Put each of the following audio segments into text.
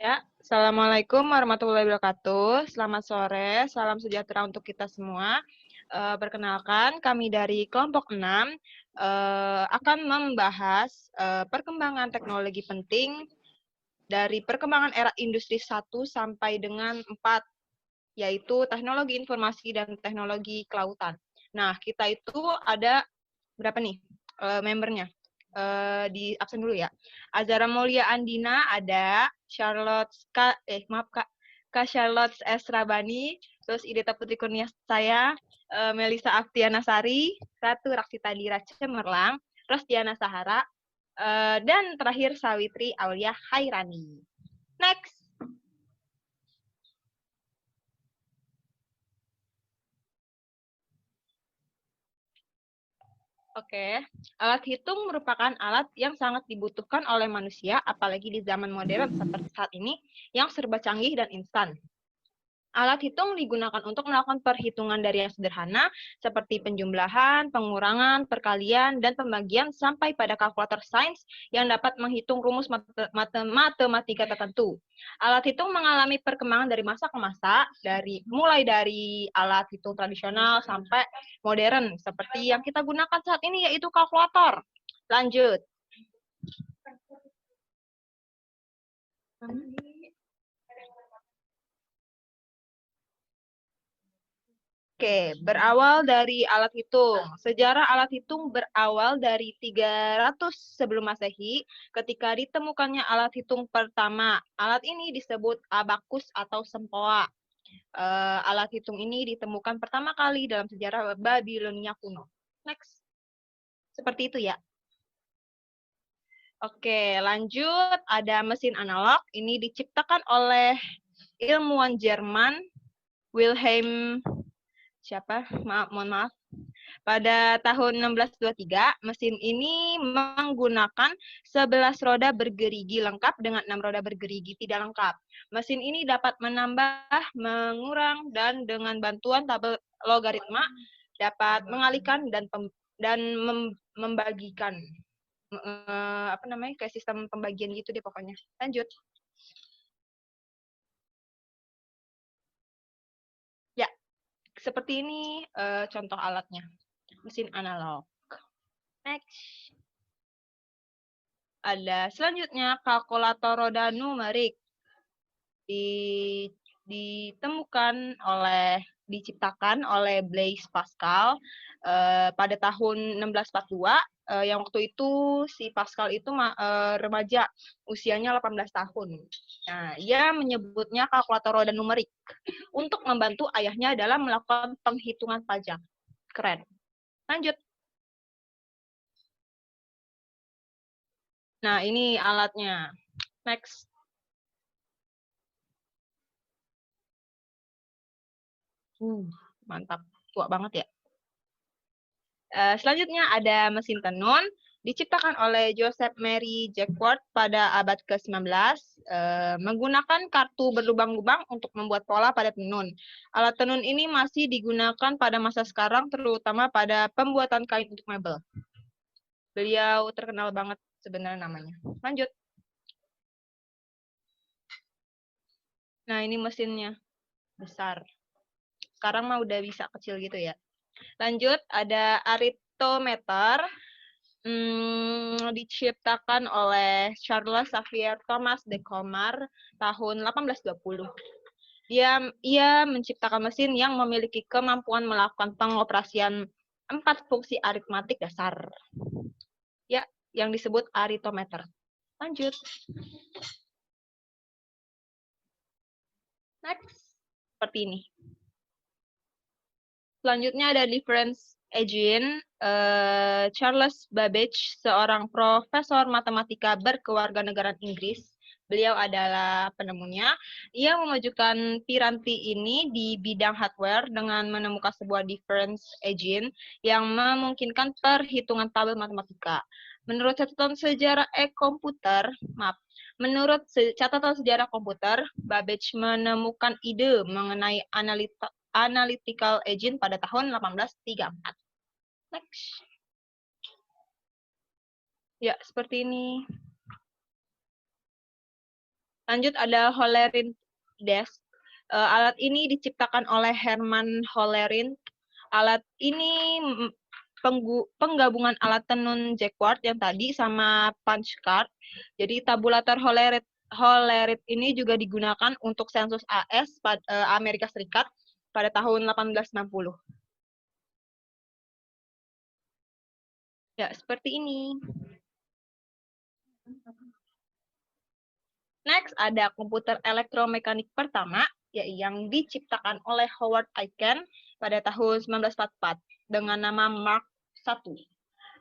Ya, Assalamualaikum warahmatullahi wabarakatuh. Selamat sore, salam sejahtera untuk kita semua. Perkenalkan, kami dari kelompok 6 akan membahas perkembangan teknologi penting dari perkembangan era industri 1 sampai dengan 4, yaitu teknologi informasi dan teknologi kelautan. Nah, kita itu ada berapa nih membernya? Di absen dulu ya. Azara Mulia Andina ada, Kak Charlotte S. Rabani, terus Ideta Putri Kurnia saya, Melisa Aftiana Sari, Ratu Raksita Dira Cemerlang, Rosdiana Sahara, dan terakhir Sawitri Aulia Hairani. Next. Oke, alat hitung merupakan alat yang sangat dibutuhkan oleh manusia, apalagi di zaman modern seperti saat ini, yang serba canggih dan instan. Alat hitung digunakan untuk melakukan perhitungan dari yang sederhana, seperti penjumlahan, pengurangan, perkalian, dan pembagian, sampai pada kalkulator sains yang dapat menghitung rumus matematika tertentu. Alat hitung mengalami perkembangan dari masa ke masa, mulai dari alat hitung tradisional sampai modern, seperti yang kita gunakan saat ini, yaitu kalkulator. Lanjut. Oke, berawal dari alat hitung. Sejarah alat hitung berawal dari 300 sebelum Masehi ketika ditemukannya alat hitung pertama. Alat ini disebut abakus atau sempoa. Alat hitung ini ditemukan pertama kali dalam sejarah Babilonia kuno. Next. Seperti itu ya. Oke, lanjut. Ada mesin analog. Ini diciptakan oleh ilmuwan Jerman Wilhelm mohon maaf. Pada tahun 1623, mesin ini menggunakan 11 roda bergerigi lengkap dengan 6 roda bergerigi tidak lengkap. Mesin ini dapat menambah, mengurang, dan dengan bantuan tabel logaritma dapat mengalihkan dan membagikan. Kayak sistem pembagian gitu deh pokoknya. Lanjut. Ya, seperti ini contoh alatnya. Mesin analog. Next. Ada selanjutnya kalkulator roda numerik. Diciptakan oleh Blaise Pascal pada tahun 1642, yang waktu itu si Pascal itu remaja, usianya 18 tahun. Nah, ia menyebutnya kalkulator roda numerik untuk membantu ayahnya dalam melakukan penghitungan pajak. Keren. Lanjut. Nah, ini alatnya. Next. Mantap. Tua banget ya. Selanjutnya ada mesin tenun, diciptakan oleh Joseph Mary Jacquard pada abad ke-19, menggunakan kartu berlubang-lubang untuk membuat pola pada tenun. Alat tenun ini masih digunakan pada masa sekarang, terutama pada pembuatan kain untuk mebel. Beliau terkenal banget sebenarnya namanya. Lanjut. Nah, ini mesinnya. Besar. Sekarang mah udah bisa kecil gitu ya. Lanjut, ada aritometer. Diciptakan oleh Charles Xavier Thomas de Comar tahun 1820. Ia menciptakan mesin yang memiliki kemampuan melakukan pengoperasian 4 fungsi aritmatik dasar. Ya, yang disebut aritometer. Lanjut. Next. Seperti ini. Selanjutnya ada difference engine. Charles Babbage, seorang profesor matematika berkewarganegaraan Inggris. Beliau adalah penemunya. Ia memajukan piranti ini di bidang hardware dengan menemukan sebuah difference engine yang memungkinkan perhitungan tabel matematika. Menurut catatan sejarah komputer, Babbage menemukan ide mengenai analytical engine pada tahun 1834. Next. Ya, seperti ini. Lanjut ada Hollerith Desk. Alat ini diciptakan oleh Herman Hollerith. Alat ini penggabungan alat tenun jacquard yang tadi sama punch card. Jadi tabulator Hollerith ini juga digunakan untuk sensus AS Amerika Serikat pada tahun 1860. Ya, seperti ini. Next, ada komputer elektromekanik pertama, yang diciptakan oleh Howard Aiken pada tahun 1944 dengan nama Mark I.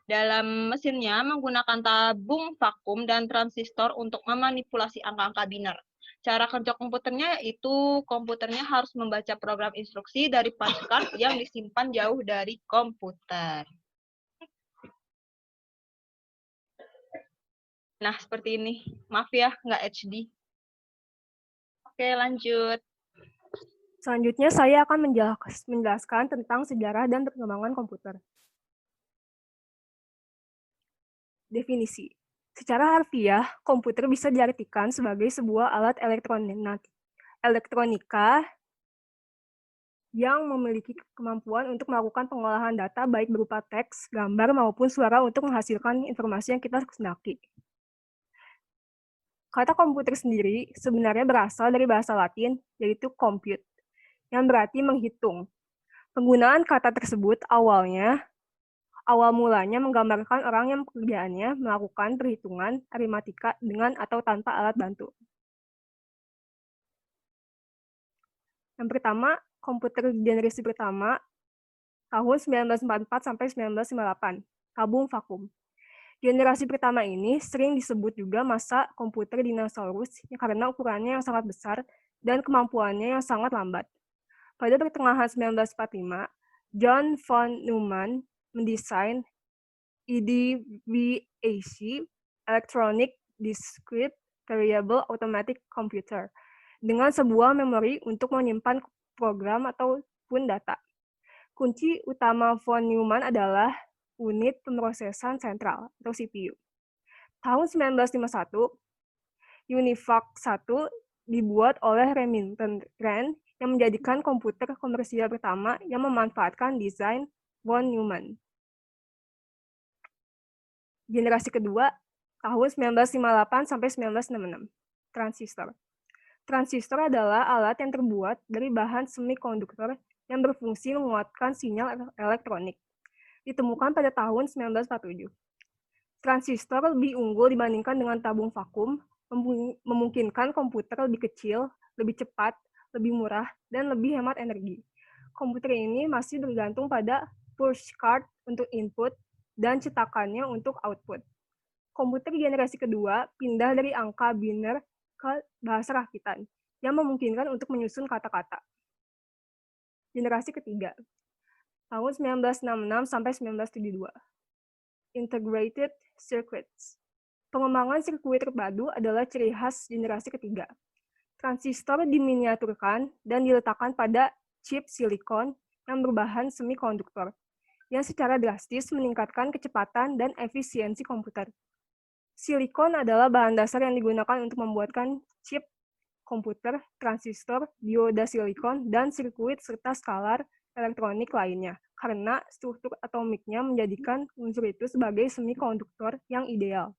Dalam mesinnya menggunakan tabung vakum dan transistor untuk memanipulasi angka-angka biner. Cara kerja komputernya yaitu komputernya harus membaca program instruksi dari punch card yang disimpan jauh dari komputer. Nah, seperti ini. Maaf ya, nggak HD. Oke, lanjut. Selanjutnya, saya akan menjelaskan tentang sejarah dan perkembangan komputer. Definisi. Secara harfiah, komputer bisa diartikan sebagai sebuah alat elektronika yang memiliki kemampuan untuk melakukan pengolahan data baik berupa teks, gambar, maupun suara untuk menghasilkan informasi yang kita kehendaki. Kata komputer sendiri sebenarnya berasal dari bahasa Latin, yaitu compute, yang berarti menghitung. Penggunaan kata tersebut awal mulanya menggambarkan orang yang pekerjaannya melakukan perhitungan aritmatika dengan atau tanpa alat bantu. Yang pertama, komputer generasi pertama tahun 1944 sampai 1958, tabung vakum. Generasi pertama ini sering disebut juga masa komputer dinosaurus karena ukurannya yang sangat besar dan kemampuannya yang sangat lambat. Pada pertengahan 1945, John von Neumann mendesain EDVAC, Electronic Discrete Variable Automatic Computer, dengan sebuah memori untuk menyimpan program ataupun data. Kunci utama von Neumann adalah unit pemrosesan sentral atau CPU. Tahun 1951, UNIVAC 1 dibuat oleh Remington Rand yang menjadikan komputer komersial pertama yang memanfaatkan desain von Neumann. Generasi kedua, tahun 1958 sampai 1966. Transistor. Transistor adalah alat yang terbuat dari bahan semikonduktor yang berfungsi menguatkan sinyal elektronik. Ditemukan pada tahun 1947. Transistor lebih unggul dibandingkan dengan tabung vakum, memungkinkan komputer lebih kecil, lebih cepat, lebih murah, dan lebih hemat energi. Komputer ini masih bergantung pada push card untuk input dan cetakannya untuk output. Komputer generasi kedua pindah dari angka biner ke bahasa rakitan, yang memungkinkan untuk menyusun kata-kata. Generasi ketiga, tahun 1966 sampai 1972. Integrated Circuits. Pengembangan sirkuit terpadu adalah ciri khas generasi ketiga. Transistor diminiaturkan dan diletakkan pada chip silikon yang berbahan semikonduktor, yang secara drastis meningkatkan kecepatan dan efisiensi komputer. Silikon adalah bahan dasar yang digunakan untuk membuatkan chip komputer, transistor, dioda silikon, dan sirkuit serta skalar elektronik lainnya, karena struktur atomiknya menjadikan unsur itu sebagai semikonduktor yang ideal.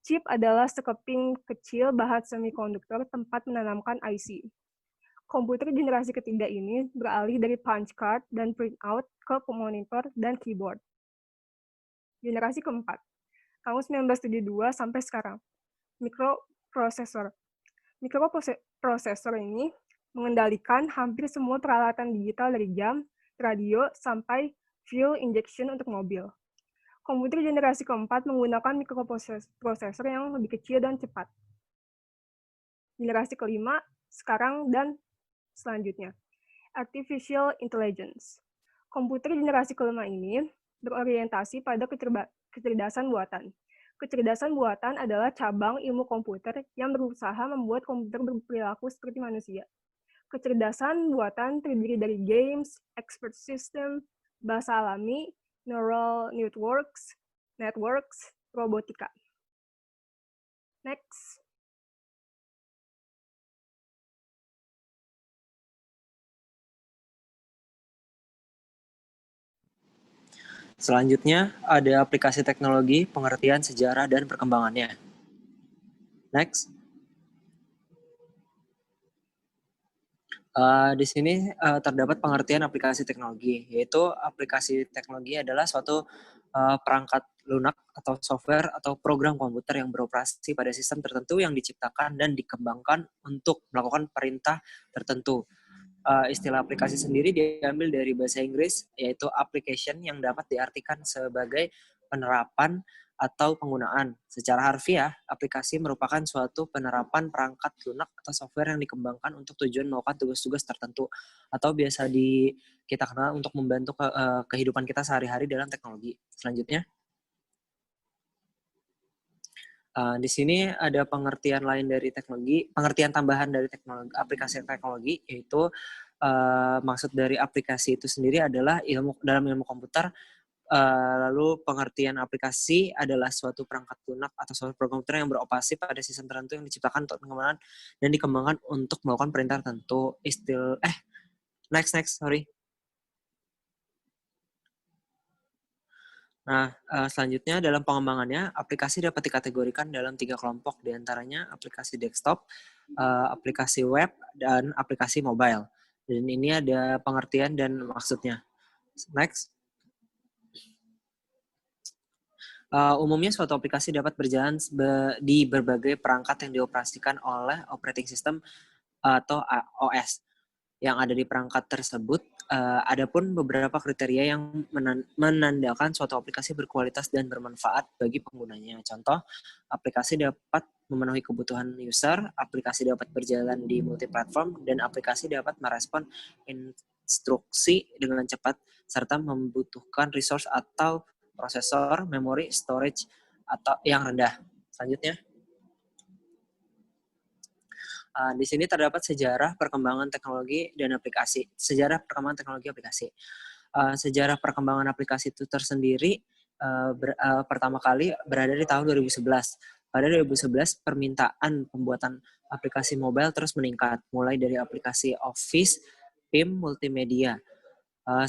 Chip adalah sekeping kecil bahan semikonduktor tempat menanamkan IC. Komputer generasi ketiga ini beralih dari punch card dan printout ke monitor dan keyboard. Generasi keempat, tahun 1972 sampai sekarang. Mikroprosesor. Mikroprosesor ini mengendalikan hampir semua peralatan digital dari jam, radio, sampai fuel injection untuk mobil. Komputer generasi keempat menggunakan mikroprosesor yang lebih kecil dan cepat. Generasi kelima, sekarang dan selanjutnya. Artificial Intelligence. Komputer generasi kelima ini berorientasi pada kecerdasan buatan. Kecerdasan buatan adalah cabang ilmu komputer yang berusaha membuat komputer berperilaku seperti manusia. Kecerdasan buatan terdiri dari games, expert system, bahasa alami, neural networks, robotika. Next. Selanjutnya ada aplikasi teknologi, pengertian sejarah dan perkembangannya. Next. Di sini terdapat pengertian aplikasi teknologi, yaitu aplikasi teknologi adalah suatu perangkat lunak atau software atau program komputer yang beroperasi pada sistem tertentu yang diciptakan dan dikembangkan untuk melakukan perintah tertentu. Istilah aplikasi sendiri diambil dari bahasa Inggris, yaitu application yang dapat diartikan sebagai penerapan atau penggunaan. Secara harfiah, aplikasi merupakan suatu penerapan perangkat lunak atau software yang dikembangkan untuk tujuan melakukan tugas-tugas tertentu atau biasa kita kenal untuk membantu kehidupan kita sehari-hari dalam teknologi. Selanjutnya, di sini ada pengertian lain dari teknologi, pengertian tambahan dari teknologi, aplikasi teknologi, yaitu maksud dari aplikasi itu sendiri adalah dalam ilmu komputer. Lalu pengertian aplikasi adalah suatu perangkat lunak atau suatu program komputer yang beroperasi pada sistem tertentu yang diciptakan untuk pengembangan dan dikembangkan untuk melakukan perintah tertentu. Sorry. Nah, selanjutnya dalam pengembangannya, aplikasi dapat dikategorikan dalam 3 kelompok, diantaranya aplikasi desktop, aplikasi web, dan aplikasi mobile. Dan ini ada pengertian dan maksudnya. Next. Umumnya suatu aplikasi dapat berjalan di berbagai perangkat yang dioperasikan oleh operating system atau OS yang ada di perangkat tersebut. Adapun beberapa kriteria yang menandakan suatu aplikasi berkualitas dan bermanfaat bagi penggunanya. Contoh, aplikasi dapat memenuhi kebutuhan user, aplikasi dapat berjalan di multiplatform, dan aplikasi dapat merespon instruksi dengan cepat serta membutuhkan resource atau prosesor, memori, storage atau yang rendah. Selanjutnya, di sini terdapat sejarah perkembangan teknologi dan aplikasi. Sejarah perkembangan teknologi aplikasi. Sejarah perkembangan aplikasi itu tersendiri pertama kali berada di tahun 2011. Pada 2011, permintaan pembuatan aplikasi mobile terus meningkat, mulai dari aplikasi Office, PIM, multimedia.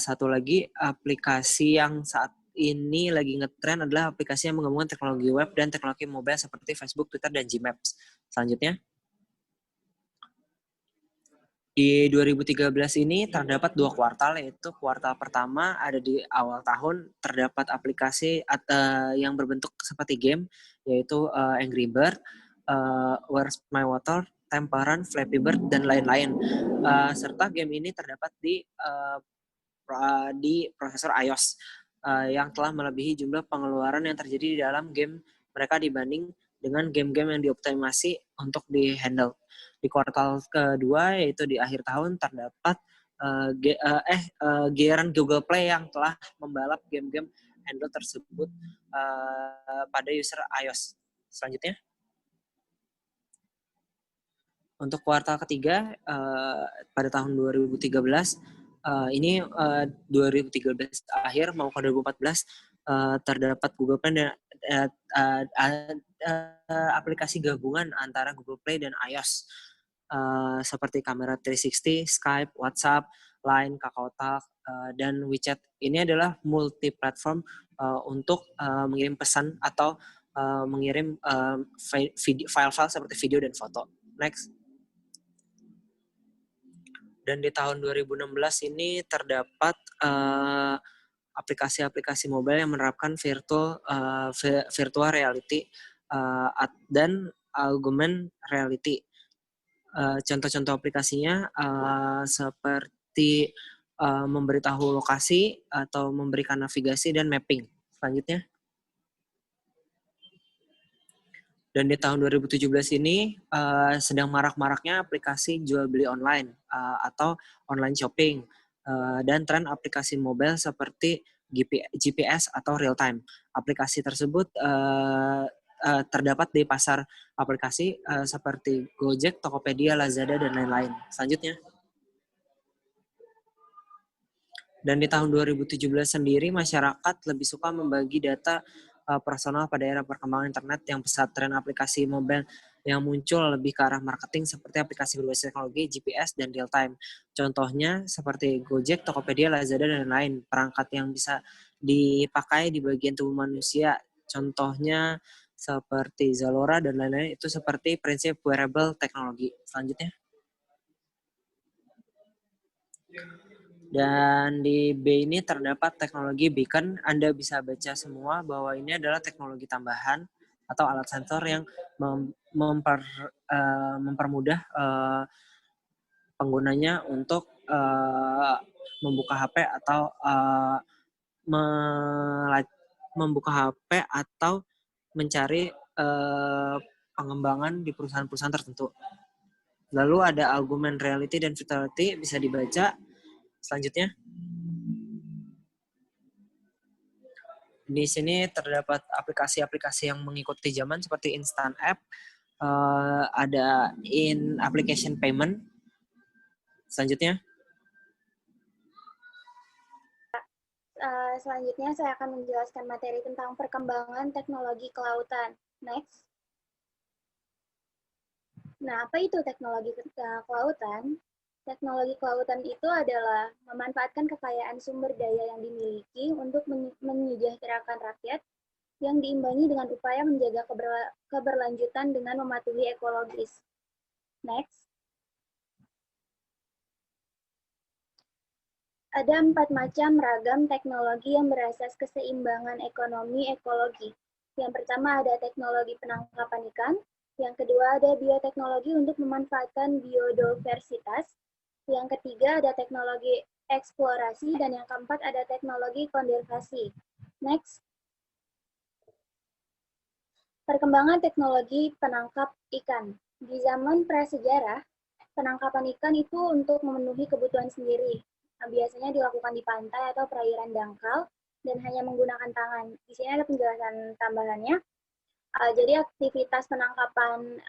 Satu lagi aplikasi yang saat ini lagi ngetren adalah aplikasi yang menggabungkan teknologi web dan teknologi mobile seperti Facebook, Twitter, dan Gmaps. Selanjutnya, di 2013 ini terdapat 2 kuartal, yaitu kuartal pertama ada di awal tahun, terdapat aplikasi yang berbentuk seperti game, yaitu Angry Bird, Where's My Water, Temperan, Flappy Bird, dan lain-lain. Serta game ini terdapat di prosesor iOS yang telah melebihi jumlah pengeluaran yang terjadi di dalam game mereka dibanding dengan game-game yang dioptimasi untuk di-handle. Di kuartal kedua, yaitu di akhir tahun, terdapat giliran Google Play yang telah membalap game-game Android tersebut pada user iOS. Selanjutnya, untuk kuartal ketiga pada tahun 2013, ini 2013 akhir maupun 2014 terdapat Google Play dan aplikasi gabungan antara Google Play dan iOS seperti kamera 360, Skype, WhatsApp, Line, KakaoTalk, dan WeChat. Ini adalah multi-platform untuk mengirim pesan atau mengirim file-file seperti video dan foto. Next. Dan di tahun 2016 ini terdapat aplikasi-aplikasi mobile yang menerapkan virtual reality dan augmented reality. Contoh-contoh aplikasinya seperti memberitahu lokasi atau memberikan navigasi dan mapping. Selanjutnya. Dan di tahun 2017 ini sedang marak-maraknya aplikasi jual beli online atau online shopping dan tren aplikasi mobile seperti GPS atau real time. Aplikasi tersebut terdapat di pasar aplikasi seperti Gojek, Tokopedia, Lazada, dan lain-lain. Selanjutnya. Dan di tahun 2017 sendiri, masyarakat lebih suka membagi data personal pada era perkembangan internet yang pesat. Tren aplikasi mobile yang muncul lebih ke arah marketing seperti aplikasi berbasis teknologi, GPS, dan real time. Contohnya seperti Gojek, Tokopedia, Lazada, dan lain-lain. Perangkat yang bisa dipakai di bagian tubuh manusia. Contohnya seperti Zalora dan lain-lain, itu seperti prinsip wearable teknologi. Selanjutnya. Dan di B ini terdapat teknologi beacon. Anda bisa baca semua bahwa ini adalah teknologi tambahan atau alat sensor yang mempermudah penggunanya untuk membuka HP atau membuka HP atau mencari pengembangan di perusahaan-perusahaan tertentu. Lalu ada augmented reality dan virtuality, bisa dibaca. Selanjutnya. Di sini terdapat aplikasi-aplikasi yang mengikuti zaman seperti Instant App, ada in application payment. Selanjutnya. Selanjutnya saya akan menjelaskan materi tentang perkembangan teknologi kelautan. Next. Nah, apa itu teknologi kelautan? Teknologi kelautan itu adalah memanfaatkan kekayaan sumber daya yang dimiliki untuk menyejahterakan rakyat yang diimbangi dengan upaya menjaga keberlanjutan dengan mematuhi ekologis. Next. Ada 4 macam ragam teknologi yang berasas keseimbangan ekonomi ekologi. Yang pertama ada teknologi penangkapan ikan, yang kedua ada bioteknologi untuk memanfaatkan biodiversitas, yang ketiga ada teknologi eksplorasi, dan yang keempat ada teknologi konservasi. Next. Perkembangan teknologi penangkap ikan. Di zaman prasejarah, penangkapan ikan itu untuk memenuhi kebutuhan sendiri. Biasanya dilakukan di pantai atau perairan dangkal dan hanya menggunakan tangan. Di sini ada penjelasan tambahannya. Jadi aktivitas penangkapan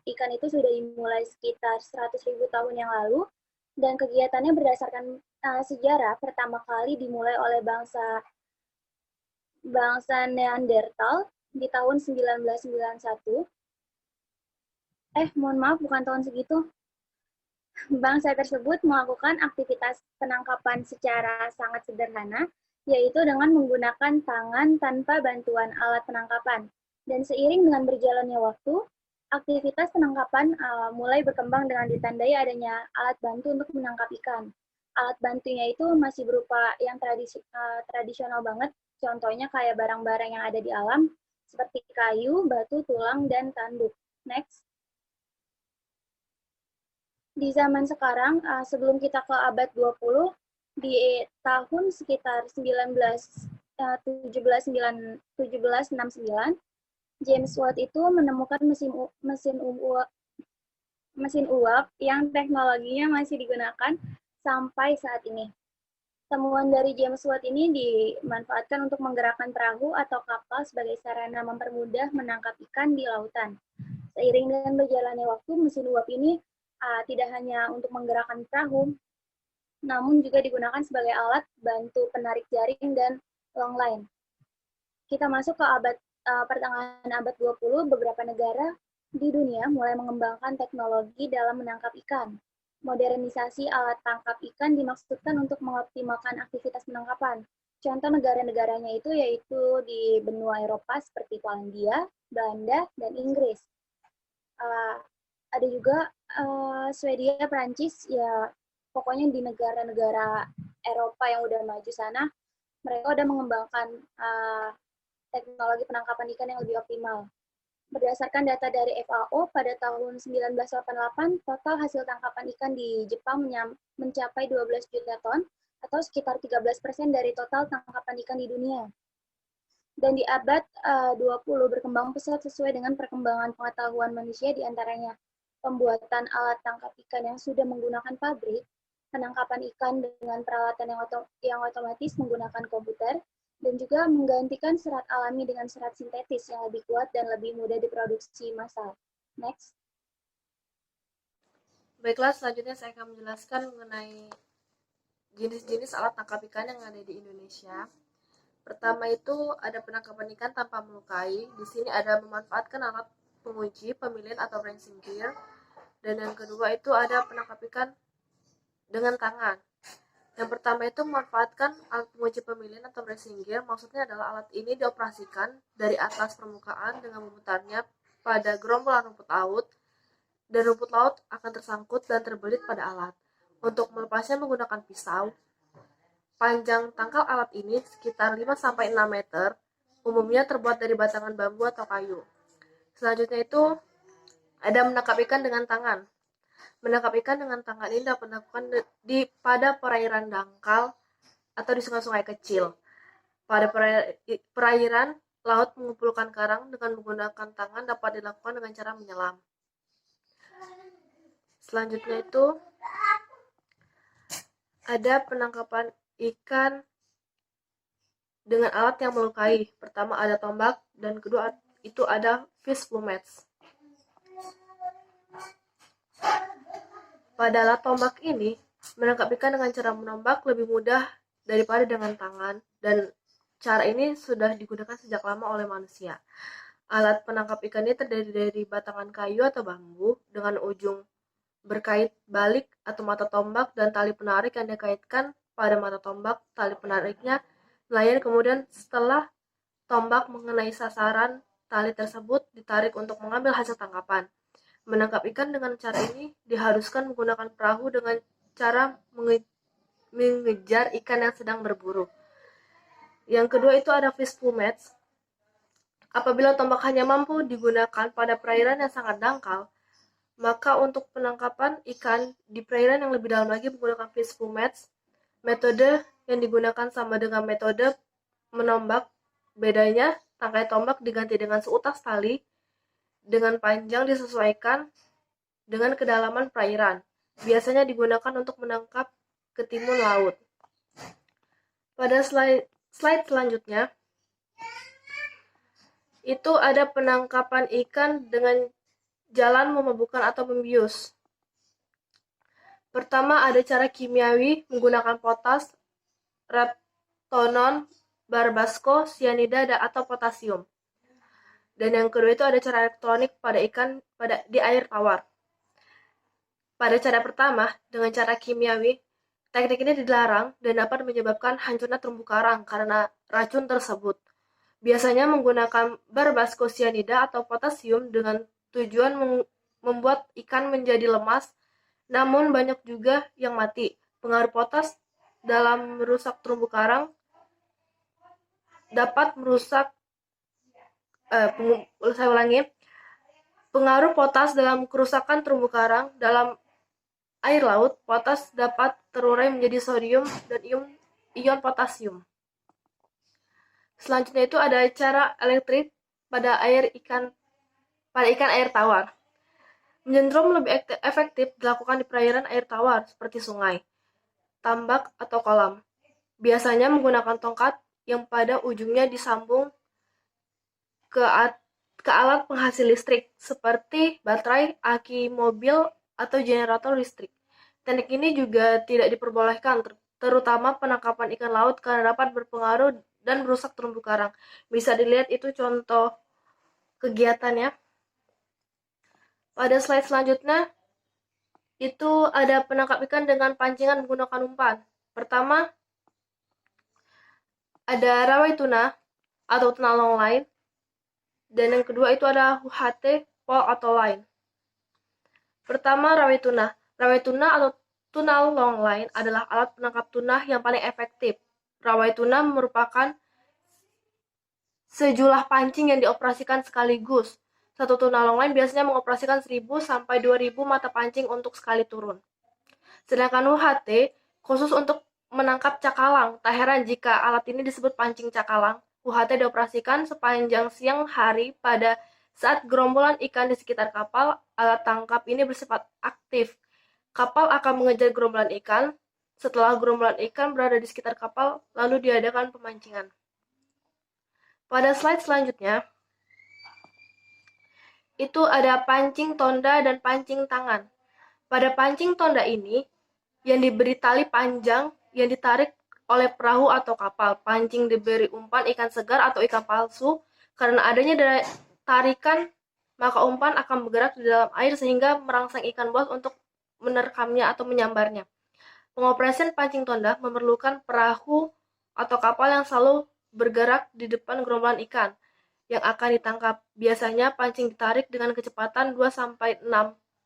ikan itu sudah dimulai sekitar 100.000 tahun yang lalu, dan kegiatannya berdasarkan sejarah pertama kali dimulai oleh bangsa Neanderthal di tahun 1991. Mohon maaf, bukan tahun segitu. Bangsa tersebut melakukan aktivitas penangkapan secara sangat sederhana, yaitu dengan menggunakan tangan tanpa bantuan alat penangkapan. Dan seiring dengan berjalannya waktu, aktivitas penangkapan mulai berkembang dengan ditandai adanya alat bantu untuk menangkap ikan. Alat bantunya itu masih berupa yang tradisional banget, contohnya kayak barang-barang yang ada di alam, seperti kayu, batu, tulang, dan tanduk. Next. Di zaman sekarang, sebelum kita ke abad 20, di tahun sekitar 1769, James Watt itu menemukan mesin uap yang teknologinya masih digunakan sampai saat ini. Temuan dari James Watt ini dimanfaatkan untuk menggerakkan perahu atau kapal sebagai sarana mempermudah menangkap ikan di lautan. Seiring dengan berjalannya waktu, mesin uap ini tidak hanya untuk menggerakkan perahu, namun juga digunakan sebagai alat bantu penarik jaring dan longline. Kita masuk ke pertengahan abad 20, beberapa negara di dunia mulai mengembangkan teknologi dalam menangkap ikan. Modernisasi alat tangkap ikan dimaksudkan untuk mengoptimalkan aktivitas penangkapan. Contoh negara-negaranya itu yaitu di benua Eropa seperti Polandia, Belanda, dan Inggris. Ada juga Swedia, Prancis, ya pokoknya di negara-negara Eropa yang udah maju sana, mereka udah mengembangkan teknologi penangkapan ikan yang lebih optimal. Berdasarkan data dari FAO, pada tahun 1988, total hasil tangkapan ikan di Jepang mencapai 12 juta ton, atau sekitar 13% dari total tangkapan ikan di dunia. Dan di abad 20 berkembang pesat sesuai dengan perkembangan pengetahuan manusia, diantaranya pembuatan alat tangkap ikan yang sudah menggunakan pabrik, penangkapan ikan dengan peralatan yang otomatis menggunakan komputer, dan juga menggantikan serat alami dengan serat sintetis yang lebih kuat dan lebih mudah diproduksi massal. Next. Baiklah, selanjutnya saya akan menjelaskan mengenai jenis-jenis alat tangkap ikan yang ada di Indonesia. Pertama itu ada penangkapan ikan tanpa melukai. Di sini ada memanfaatkan alat penguji, pemilihan atau racing gear. Dan yang kedua itu ada penangkap ikan dengan tangan. Yang pertama itu memanfaatkan alat penguji pemilihan atau racing gear. Maksudnya adalah alat ini dioperasikan dari atas permukaan dengan memutarnya pada gerombolan rumput laut, dan rumput laut akan tersangkut dan terbelit pada alat. Untuk melepasnya menggunakan pisau. Panjang tangkal alat ini sekitar 5-6 meter, umumnya terbuat dari batangan bambu atau kayu. Selanjutnya itu ada menangkap ikan dengan tangan. Menangkap ikan dengan tangan ini dapat dilakukan pada perairan dangkal atau di sungai-sungai kecil. Pada perairan laut, mengumpulkan karang dengan menggunakan tangan dapat dilakukan dengan cara menyelam. Selanjutnya itu ada penangkapan ikan dengan alat yang melukai. Pertama ada tombak, dan kedua itu ada fish plumets. Pada alat tombak ini, menangkap ikan dengan cara menombak lebih mudah daripada dengan tangan, dan cara ini sudah digunakan sejak lama oleh manusia. Alat penangkap ikan ini terdiri dari batangan kayu atau bambu dengan ujung berkait balik atau mata tombak dan tali penarik yang dikaitkan pada mata tombak. Tali penariknya nelayan, kemudian setelah tombak mengenai sasaran, tali tersebut ditarik untuk mengambil hasil tangkapan. Menangkap ikan dengan cara ini diharuskan menggunakan perahu dengan cara mengejar ikan yang sedang berburu. Yang kedua itu ada fish plumets. Apabila tombak hanya mampu digunakan pada perairan yang sangat dangkal, maka untuk penangkapan ikan di perairan yang lebih dalam lagi menggunakan fish plumets. Metode yang digunakan sama dengan metode menombak. Bedanya, tangkai tombak diganti dengan seutas tali dengan panjang disesuaikan dengan kedalaman perairan. Biasanya digunakan untuk menangkap ketimun laut. Pada slide selanjutnya, itu ada penangkapan ikan dengan jalan memabukkan atau membius. Pertama ada cara kimiawi menggunakan potas, reptonon, barbasco, cyanida, atau potasium. Dan yang kedua itu ada cara elektronik pada ikan di air tawar. Pada cara pertama, dengan cara kimiawi, teknik ini dilarang dan dapat menyebabkan hancurnya terumbu karang karena racun tersebut. Biasanya menggunakan barbasco, cyanida, atau potasium dengan tujuan membuat ikan menjadi lemas, namun banyak juga yang mati. Pengaruh potas dalam merusak terumbu karang dapat merusak pengaruh potas dalam kerusakan terumbu karang dalam air laut. Potas dapat terurai menjadi sodium dan ion potasium. Selanjutnya itu ada cara elektrik pada ikan air tawar. Menyentrum lebih efektif dilakukan di perairan air tawar seperti sungai, tambak, atau kolam. Biasanya menggunakan tongkat yang pada ujungnya disambung ke alat penghasil listrik seperti baterai, aki mobil, atau generator listrik. Teknik ini juga tidak diperbolehkan, terutama penangkapan ikan laut karena dapat berpengaruh dan merusak terumbu karang. Bisa dilihat itu contoh kegiatannya. Pada slide selanjutnya, itu ada penangkap ikan dengan pancingan menggunakan umpan. Pertama, ada rawai tuna atau tuna longline. Dan yang kedua itu ada UHT, pole atau line. Pertama, rawai tuna. Rawai tuna atau tuna longline adalah alat penangkap tuna yang paling efektif. Rawai tuna merupakan sejumlah pancing yang dioperasikan sekaligus. Satu tuna longline biasanya mengoperasikan 1.000 sampai 2.000 mata pancing untuk sekali turun. Sedangkan UHT khusus untuk menangkap cakalang. Tak heran jika alat ini disebut pancing cakalang. UHT dioperasikan sepanjang siang hari pada saat gerombolan ikan di sekitar kapal. Alat tangkap ini bersifat aktif. Kapal akan mengejar gerombolan ikan. Setelah gerombolan ikan berada di sekitar kapal, lalu diadakan pemancingan. Pada slide selanjutnya, itu ada pancing tonda dan pancing tangan. Pada pancing tonda ini, yang diberi tali panjang yang ditarik oleh perahu atau kapal. Pancing diberi umpan ikan segar atau ikan palsu. Karena adanya tarikan, maka umpan akan bergerak di dalam air sehingga merangsang ikan buas untuk menerkamnya atau menyambarnya. Pengoperasian pancing tonda memerlukan perahu atau kapal yang selalu bergerak di depan gerombolan ikan yang akan ditangkap. Biasanya pancing ditarik dengan kecepatan 2-6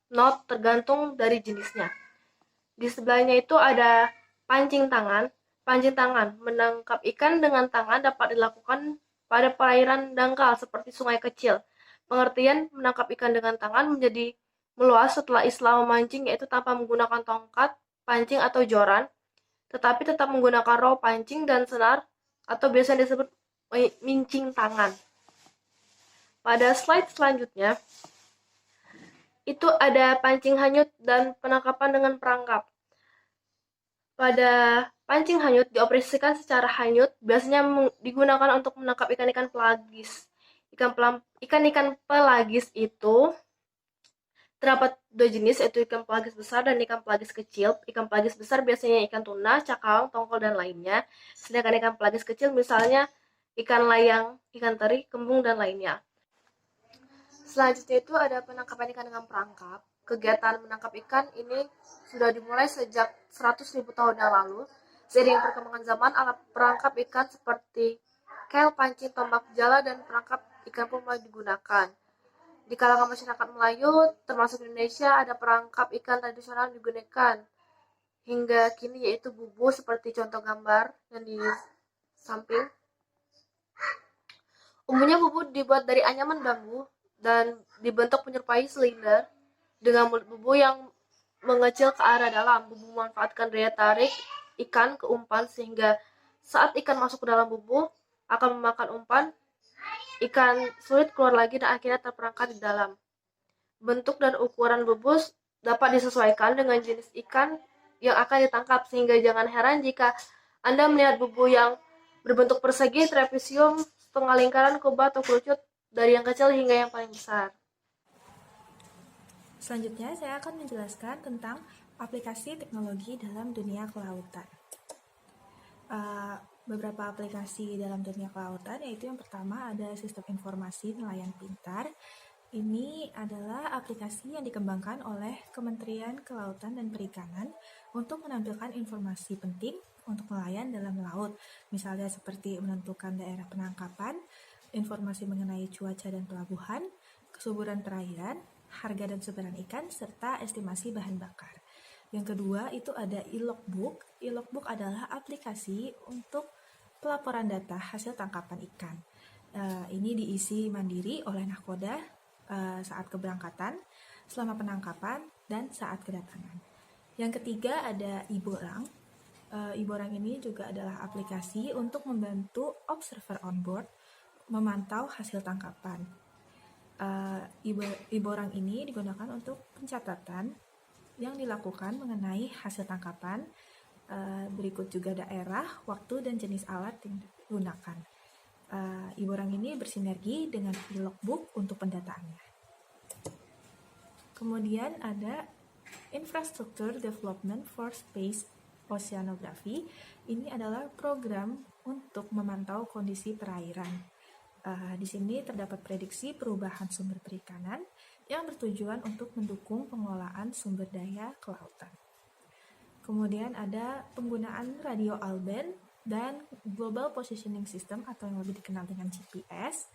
knot tergantung dari jenisnya. Di sebelahnya itu ada pancing tangan. Pancing tangan, menangkap ikan dengan tangan dapat dilakukan pada perairan dangkal seperti sungai kecil. Pengertian menangkap ikan dengan tangan menjadi meluas setelah Islam memancing, yaitu tanpa menggunakan tongkat, pancing, atau joran, tetapi tetap menggunakan rau pancing dan senar, atau biasa disebut mincing tangan. Pada slide selanjutnya, itu ada pancing hanyut dan penangkapan dengan perangkap. Pada pancing hanyut dioperasikan secara hanyut, biasanya digunakan untuk menangkap ikan-ikan pelagis. Ikan-ikan pelagis itu terdapat dua jenis, yaitu ikan pelagis besar dan ikan pelagis kecil. Ikan pelagis besar biasanya ikan tuna, cakalang, tongkol, dan lainnya. Sedangkan ikan pelagis kecil misalnya ikan layang, ikan teri, kembung, dan lainnya. Selanjutnya itu ada penangkapan ikan dengan perangkap. Kegiatan menangkap ikan ini sudah dimulai sejak 100.000 tahun yang lalu. Seiring perkembangan zaman, alat perangkap ikan seperti kel, pancing, tombak jala, dan perangkap ikan pun mulai digunakan. Di kalangan masyarakat Melayu, termasuk Indonesia, ada perangkap ikan tradisional yang digunakan hingga kini, yaitu bubu seperti contoh gambar yang di samping. Umumnya bubu dibuat dari anyaman bambu dan dibentuk menyerupai silinder dengan mulut bubu yang mengecil ke arah dalam. Bubu memanfaatkan daya tarik ikan ke umpan sehingga saat ikan masuk ke dalam bubu akan memakan umpan, ikan sulit keluar lagi dan akhirnya terperangkap di dalam. Bentuk dan ukuran bubu dapat disesuaikan dengan jenis ikan yang akan ditangkap, sehingga jangan heran jika Anda melihat bubu yang berbentuk persegi, trapesium, setengah lingkaran, kubah, atau kerucut, dari yang kecil hingga yang paling besar. Selanjutnya, saya akan menjelaskan tentang aplikasi teknologi dalam dunia kelautan. Beberapa aplikasi dalam dunia kelautan, yaitu yang pertama ada sistem informasi nelayan pintar. Ini adalah aplikasi yang dikembangkan oleh Kementerian Kelautan dan Perikanan untuk menampilkan informasi penting untuk nelayan dalam laut, misalnya seperti menentukan daerah penangkapan, informasi mengenai cuaca dan pelabuhan, kesuburan perairan, harga dan sebaran ikan, serta estimasi bahan bakar. Yang kedua itu ada e-logbook. E-logbook adalah aplikasi untuk pelaporan data hasil tangkapan ikan. Ini diisi mandiri oleh nahkoda saat keberangkatan, selama penangkapan, dan saat kedatangan. Yang ketiga ada e-borang. E-borang ini juga adalah aplikasi untuk membantu observer on board memantau hasil tangkapan. E-borang ini digunakan untuk pencatatan yang dilakukan mengenai hasil tangkapan, berikut juga daerah, waktu, dan jenis alat yang digunakan. E-borang ini bersinergi dengan e-logbook untuk pendataannya. Kemudian ada Infrastructure Development for Space Oceanography. Ini adalah program untuk memantau kondisi perairan. Di sini terdapat prediksi perubahan sumber perikanan yang bertujuan untuk mendukung pengelolaan sumber daya kelautan. Kemudian ada penggunaan radio L-band dan Global Positioning System atau yang lebih dikenal dengan GPS.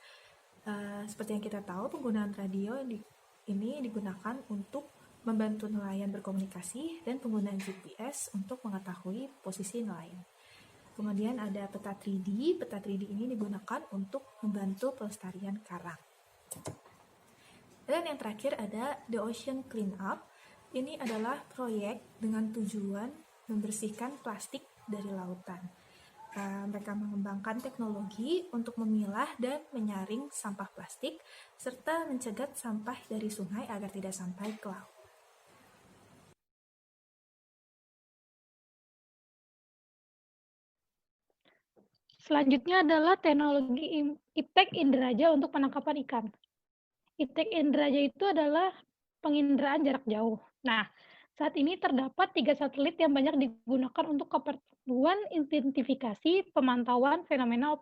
Seperti yang kita tahu, penggunaan radio ini digunakan untuk membantu nelayan berkomunikasi dan penggunaan GPS untuk mengetahui posisi nelayan. Kemudian ada peta 3D. Peta 3D ini digunakan untuk membantu pelestarian karang. Dan yang terakhir ada The Ocean Cleanup. Ini adalah proyek dengan tujuan membersihkan plastik dari lautan. Mereka mengembangkan teknologi untuk memilah dan menyaring sampah plastik, serta mencegat sampah dari sungai agar tidak sampai ke laut. Selanjutnya adalah teknologi IPTEK Inderaja untuk penangkapan ikan. IPTEK Inderaja itu adalah penginderaan jarak jauh. Nah, saat ini terdapat 3 satelit yang banyak digunakan untuk keperluan identifikasi pemantauan fenomena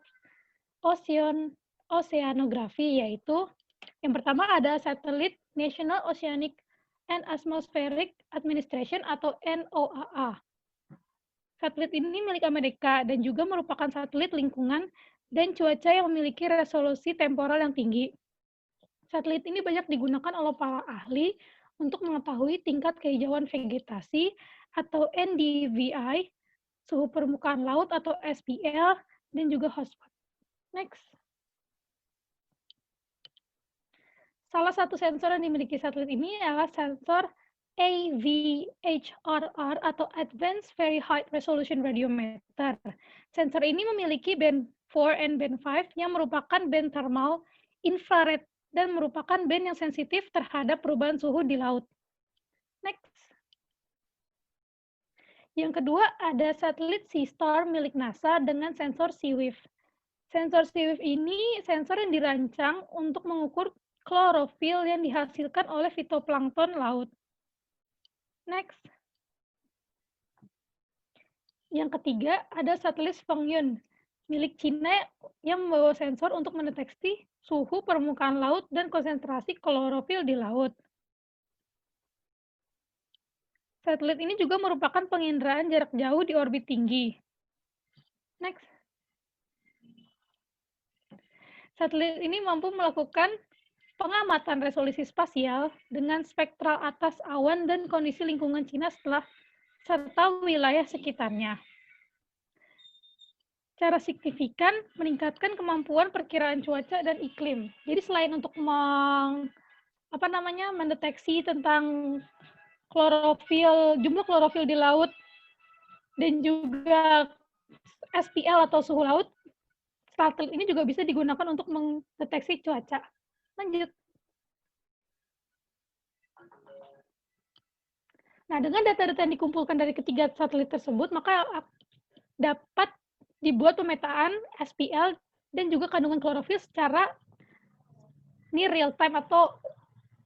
oceanografi, yaitu yang pertama ada satelit National Oceanic and Atmospheric Administration atau NOAA. Satelit ini milik Amerika dan juga merupakan satelit lingkungan dan cuaca yang memiliki resolusi temporal yang tinggi. Satelit ini banyak digunakan oleh para ahli untuk mengetahui tingkat kehijauan vegetasi atau NDVI, suhu permukaan laut atau SPL, dan juga hotspot. Next. Salah satu sensor yang dimiliki satelit ini adalah sensor AVHRR atau Advanced Very High Resolution Radiometer. Sensor ini memiliki band 4 and band 5 yang merupakan band thermal, infrared, dan merupakan band yang sensitif terhadap perubahan suhu di laut. Next. Yang kedua ada satelit SeaStar milik NASA dengan sensor SeaWiv. Sensor SeaWiv ini sensor yang dirancang untuk mengukur klorofil yang dihasilkan oleh fitoplankton laut. Next. Yang ketiga, ada satelit Zhongyun milik Cina yang membawa sensor untuk mendeteksi suhu permukaan laut dan konsentrasi klorofil di laut. Satelit ini juga merupakan penginderaan jarak jauh di orbit tinggi. Next. Satelit ini mampu melakukan pengamatan resolusi spasial dengan spektral atas awan dan kondisi lingkungan Cina serta wilayah sekitarnya. Secara signifikan meningkatkan kemampuan perkiraan cuaca dan iklim. Jadi selain untuk mendeteksi tentang jumlah klorofil di laut dan juga SPL atau suhu laut, satelit ini juga bisa digunakan untuk mendeteksi cuaca. Lanjut. Nah, dengan data-data yang dikumpulkan dari ketiga satelit tersebut, maka dapat dibuat pemetaan SPL dan juga kandungan klorofil secara near real time atau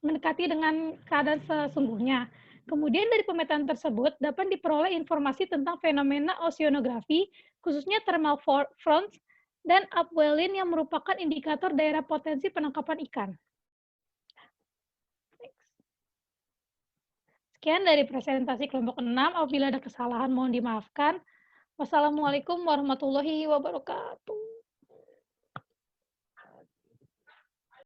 mendekati dengan keadaan sesungguhnya. Kemudian dari pemetaan tersebut dapat diperoleh informasi tentang fenomena oceanografi, khususnya thermal fronts dan upwelling yang merupakan indikator daerah potensi penangkapan ikan. Sekian dari presentasi kelompok 6. Apabila ada kesalahan mohon dimaafkan. Wassalamualaikum warahmatullahi wabarakatuh.